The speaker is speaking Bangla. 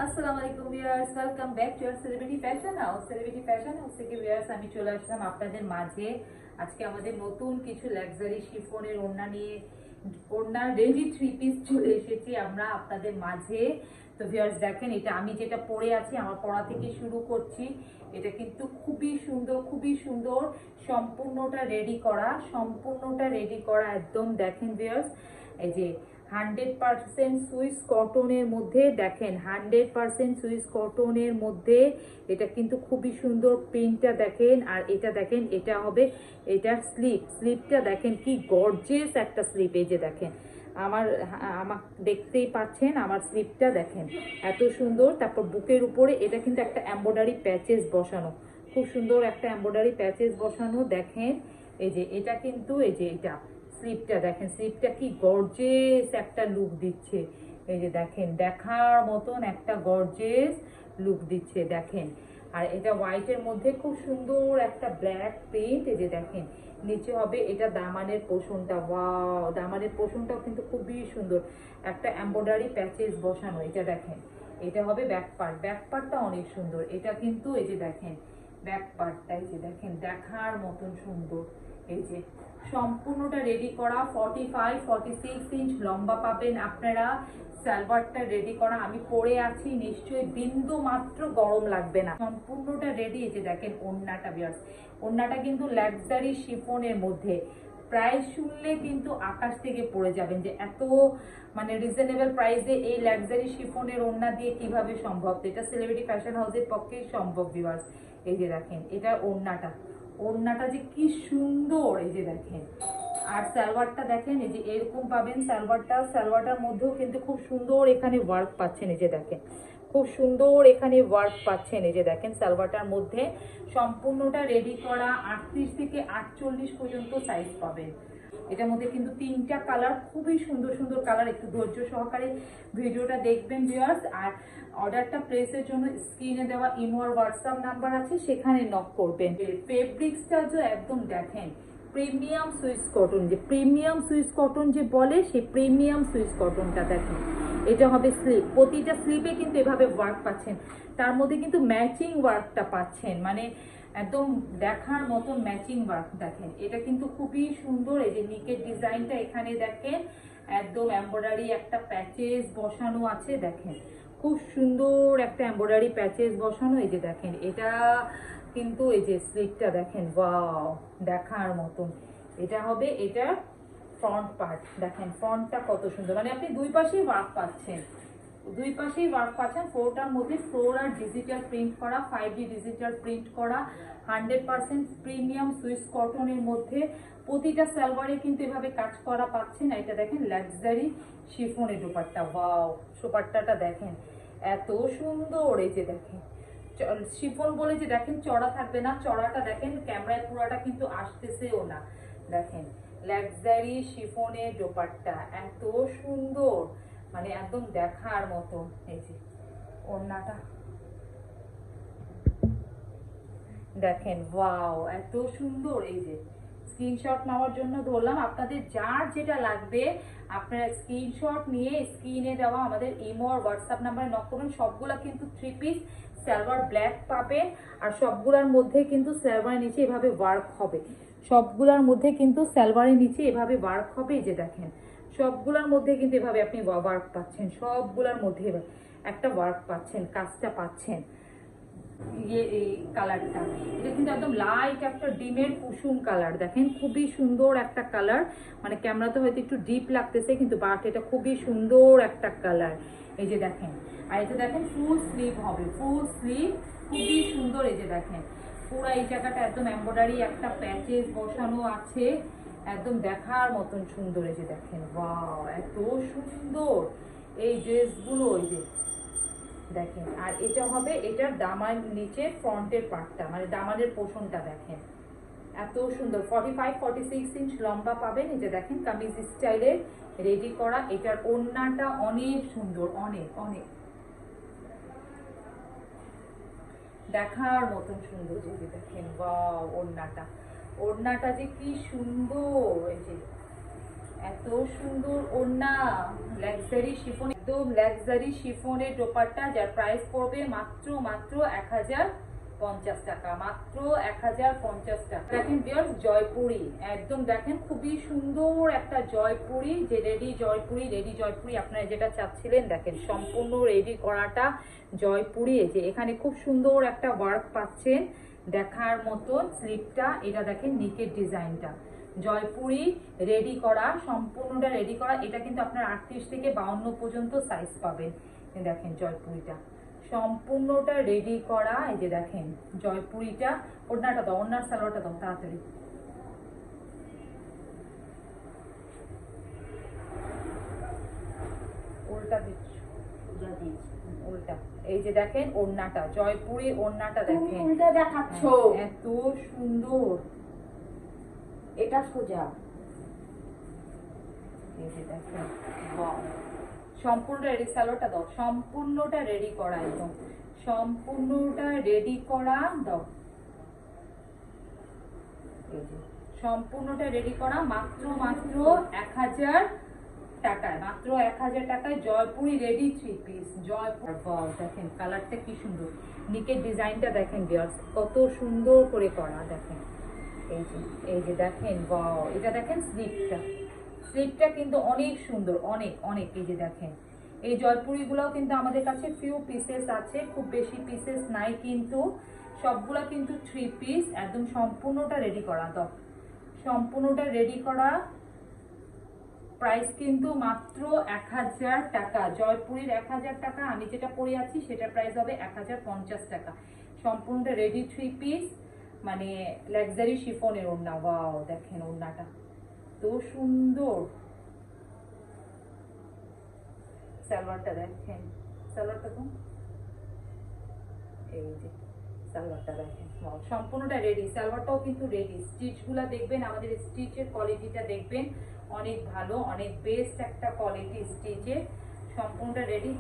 আসসালামু আলাইকুম viewers, welcome back to our celebrity fashion house. Celebrity fashion house থেকে ভিউয়ার্স আমি চলে আসলাম আপনাদের মাঝে। আজকে আমাদের নতুন কিছু লাক্সারি শিফনের ওড়না নিয়ে, ওড়নার রেডি থ্রি পিস চলে এসেছি আমরা আপনাদের মাঝে। তো ভিউয়ার্স দেখেন, এটা আমি যেটা পরে আছি, আমার পরা থেকে শুরু করছি। এটা কিন্তু খুবই সুন্দর, খুবই সুন্দর। সম্পূর্ণটা রেডি করা একদম। দেখেন ভিউয়ার্স, এই যে 100% সুইস কটনের মধ্যে, দেখেন 100% সুইস কটনের মধ্যে এটা কিন্তু খুবই সুন্দর। প্রিন্টটা দেখেন, আর এটা দেখেন, এটা হবে এটার স্লিপটা দেখেন কি গর্জিয়াস একটা স্লিপ। এই যে দেখেন, আমার আমার দেখতেই পাচ্ছেন আমার স্লিপটা দেখেন এত সুন্দর। তারপর বুকের উপরে এটা কিন্তু একটা এমব্রয়ডারি প্যাচেস বসানো, খুব সুন্দর একটা এমব্রয়ডারি প্যাচেস বসানো। দেখেন এই যে এটা কিন্তু, এই যে এটা স্লিপটা দেখেন, স্লিপটা কি গর্জিয়াস একটা লুক দিচ্ছে। এই যে দেখেন, দেখার মতন একটা গর্জিয়াস লুক দিচ্ছে দেখেন। আর এটা হোয়াইটের মধ্যে খুব সুন্দর একটা ব্ল্যাক প্রিন্ট। এই যে দেখেন, নিচে হবে এটা দামানের পোষণটা। ওয়াও, দামানের পোষণটাও কিন্তু খুবই সুন্দর, একটা এমব্রয়ডারি প্যাচেস বসানো। এটা দেখেন, এটা হবে ব্যাক পার্ট। ব্যাক পার্টটা অনেক সুন্দর। এটা কিন্তু এই যে দেখেন ব্যাক পার্টটা, এই যে দেখেন দেখার মতন সুন্দর। এই যে সম্পূর্ণটা রেডি করা, 45-46 ইঞ্চ লম্বা পাবেন আপনারা। সালোয়ারটা রেডি করা, আমি পরে আছি, নিশ্চয়ই বিন্দু মাত্র গরম লাগবে না। সম্পূর্ণটা রেডি। এই যে দেখেন ওড়নাটা ভিউয়ার্স, ওড়নাটা কিন্তু লাক্সারি শিফনের মধ্যে। প্রাইস শুনলে কিন্তু আকাশ থেকে পড়ে যাবেন যে এত মানে রিজনেবল প্রাইসে এই লাক্সারি শিফনের ওড়না দিয়ে কিভাবে সম্ভব। এটা সেলিব্রিটি ফ্যাশন হাউসের পক্ষেই সম্ভব ভিউয়ার্স। এই যে দেখেন, এটা ওড়নাটা, ওড়নাটা যে কি সুন্দর। এই যে দেখেন, আর সালোয়ারটা দেখেন, এই যে এরকম পাবেন সালোয়ারটা। সালোয়ারটার মধ্যেও কিন্তু খুব সুন্দর এখানে ওয়ার্ক পাচ্ছেন। এই যে দেখেন, খুব সুন্দর এখানে ওয়ার্ক পাচ্ছেন। এই যে দেখেন সালোয়ারটার মধ্যে সম্পূর্ণটা রেডি করা। 38 থেকে 48 পর্যন্ত সাইজ পাবেন। এটার মধ্যে কিন্তু 3টা কালার, খুবই সুন্দর সুন্দর কালার। একটু ধৈর্য সহকারে ভিডিওটা দেখবেন ভিউয়ার্স। আর অর্ডারটা প্লেসের জন্য স্ক্রিনে দেওয়া ইমো আর হোয়াটসঅ্যাপ নাম্বার আছে, সেখানে নক করবেন। ফেব্রিক্সটা যে একদম দেখেন প্রিমিয়াম সুইস কটন, যে প্রিমিয়াম সুইস কটন যে বলে, সেই প্রিমিয়াম সুইস কটনটা দেখেন। এটা হবে স্লিপ, প্রতিটা স্লিপে কিন্তু এভাবে ওয়ার্ক পাচ্ছেন। তার মধ্যে কিন্তু ম্যাচিং ওয়ার্কটা পাচ্ছেন, মানে একদম দেখার মতো ম্যাচিং ওয়ার্ক। দেখেন এটা কিন্তু খুবই সুন্দর। এই যে নিকের ডিজাইনটা এখানে দেখেন, একদম এমব্রয়ডারি একটা প্যাচেস বসানো আছে। দেখেন খুব সুন্দর একটা এমব্রয়ডারি প্যাচেস বসানো। এই যে দেখেন, এটা কিন্তু এই যে স্লিপটা দেখেন, ওয়াও দেখার মতন। এটা হবে এটা ফ্রন্ট পার্ট। দেখেন ফ্রন্টটা কত সুন্দর, মানে আপনি দুই পাশেই ওয়ার্ক পাচ্ছেন, দুই পাশেই ওয়ার্ক পাচ্ছেন। ফ্লোরটার মধ্যে ফ্লোর আর ডিজিটাল প্রিন্ট করা, 5D ডিজিটাল প্রিন্ট করা, 100% প্রিমিয়াম সুইস কটনের মধ্যে। প্রতিটা সালোয়ারে কিন্তু এভাবে কাজ করা পাচ্ছেন। এটা দেখেন লাক্সারি শিফনের দোপাট্টা। ওয়াও, দোপাট্টাটা দেখেন এত সুন্দর। এই যে দেখেন শিফন বলে যে দেখেন চড়া থাকবে না, চড়াটা দেখেন ক্যামেরায় পুরাটা কিন্তু আসতেছেও না। দেখেন লাক্সারি শিফনের দোপাট্টা এত সুন্দর, মানে একদম দেখার মতো। এই যে ওড়নাটা দেখেন, ওয়াও এত সুন্দর। এই যে স্ক্রিনশট নেওয়ার জন্য ধরলাম, আপনাদের যার যেটা লাগবে আপনারা স্ক্রিনশট নিয়ে স্ক্রিনে দেওয়া আমাদের ইমো আর হোয়াটসঅ্যাপ নাম্বারে নক করবেন। সবগুলা কিন্তু থ্রি পিস সালোয়ার ব্ল্যাক পাবেন, আর সবগুলার মধ্যে কিন্তু সালোয়ারের নিচে এভাবে ওয়ার্ক হবে। সবগুলার মধ্যে কিন্তু সালোয়ারের নিচে এভাবে ওয়ার্ক হবে। এই যে দেখেন সবগুলার মধ্যে কিন্তু এভাবে আপনি ওয়ার্ক পাচ্ছেন, সবগুলার মধ্যে একটা ওয়ার্ক পাচ্ছেন, কাজটা পাচ্ছেন। ইয়ে এই কালারটা, এটা কিন্তু একদম লাইট একটা ডিমের কুসুম কালার। দেখেন খুবই সুন্দর একটা কালার, মানে ক্যামেরাতে হয়তো একটু ডিপ লাগতেছে, কিন্তু বাট এটা খুবই সুন্দর একটা কালার। এই যে দেখেন, আর এটা দেখেন ফুল স্লিভ হবে, ফুল স্লিভ, খুবই সুন্দর। এই যে দেখেন পুরো এই জায়গাটা একদম এমব্রয়ডারি একটা প্যাচেস বসানো আছে, একদম দেখার মতন সুন্দর। এই যে দেখেন, ওয়াও এত সুন্দর এই ড্রেসগুলো। এই যে দেখেন, আর এটা হবে এটার দামার নিচে ফ্রন্টের পার্টটা, মানে দামানের পোষণটা দেখেন এত সুন্দর। 45-46 ইঞ্চ লম্বা পাবেন। এই যে দেখেন কামিজ স্টাইলের রেডি করা। এটার ওড়নাটা অনেক সুন্দর, অনেক অনেক দেখার মতন সুন্দর। এই যে দেখেন, ওয়াও ওড়নাটা, ওড়নাটা যে কি সুন্দর। এই যে এত সুন্দর ওড়না, লাক্সারি শিফন, একদম লাক্সারি শিফনের দোপাট্টা, যার প্রাইস পড়বে মাত্র 1050 টাকা, মাত্র 1050 টাকা। দেখেন ভিউয়ার্স, জয়পুরি, একদম দেখেন খুবই সুন্দর একটা জয়পুরি, যে রেডি জয়পুরি আপনারা যেটা চাচ্ছিলেন, দেখেন সম্পূর্ণ রেডি করাটা জয়পুরি। যে এখানে খুব সুন্দর একটা ওয়ার্ক পাচ্ছেন দেখার মতন, স্লিপটা, এটা দেখেন নিকের ডিজাইনটা, জয়পুরি রেডি করা, সম্পূর্ণটা রেডি করা। এটা কিন্তু আপনার 38 থেকে 52 পর্যন্ত সাইজ পাবেন। দেখেন জয়পুরিটা সম্পূর্ণটা রেডি করা। এই যে দেখেন জয়পুরিটা, ওড়নাটা দাও, ওড়নার সালোয়ারটা দাও তাড়াতাড়ি। উল্টা দিচ্ছ, উল্টা। এই যে দেখেন ওড়নাটা, জয়পুরি ওড়নাটা দেখেন, উল্টা দেখাচ্ছ, এত সুন্দর। এটা সোজা। এই যে দেখেন সম্পূর্ণটা রেডি, সালোয়ারটা দাও, সম্পূর্ণটা রেডি করা, একদম সম্পূর্ণটা রেডি করা দাও। এই যে সম্পূর্ণটা রেডি করা, মাত্র 1000 টাকায়, মাত্র 1000 টাকায় Jaipuri ready 3 piece. Jaipur, wow দেখেন কালারটা কি সুন্দর, নিকের ডিজাইনটা দেখেন ভিউয়ার্স কত সুন্দর করে করা। দেখেন এই যে দেখেন, ওয়াও, এটা দেখেন স্লিপটা কিন্তু অনেক সুন্দর, অনেক অনেক। এই যে দেখেন এই জয়পুরি গুলাও কিন্তু আমাদের কাছে ফিউ পিসেস আছে, খুব বেশি পিসেস নাই, কিন্তু সবগুলা কিন্তু 3 পিস, একদম সম্পূর্ণটা রেডি করা দাও, সম্পূর্ণটা রেডি করা। প্রাইস কিন্তু মাত্র 1000 টাকা, জয়পুরির 1000 টাকা। আমি যেটা পরে আছি সেটা প্রাইস হবে 1050 টাকা। সম্পূর্ণটা রেডি 3 পিস, মানে লাক্সারি শিফনের ওড়না। ওয়াও দেখেন ওড়নাটা তো সুন্দর, সালোয়ারটা দেখেন, সালোয়ারটা তো এই যে সালোয়ারটা দেখেন, ওয়াও সম্পূর্ণটা রেডি, সালোয়ারটাও কিন্তু রেডি। স্টিচগুলা দেখবেন, আমাদের স্টিচের কোয়ালিটিটা দেখবেন অনেক ভালো, অনেক বেস্ট একটা কোয়ালিটি স্টিচের, সম্পূর্ণটা রেডি।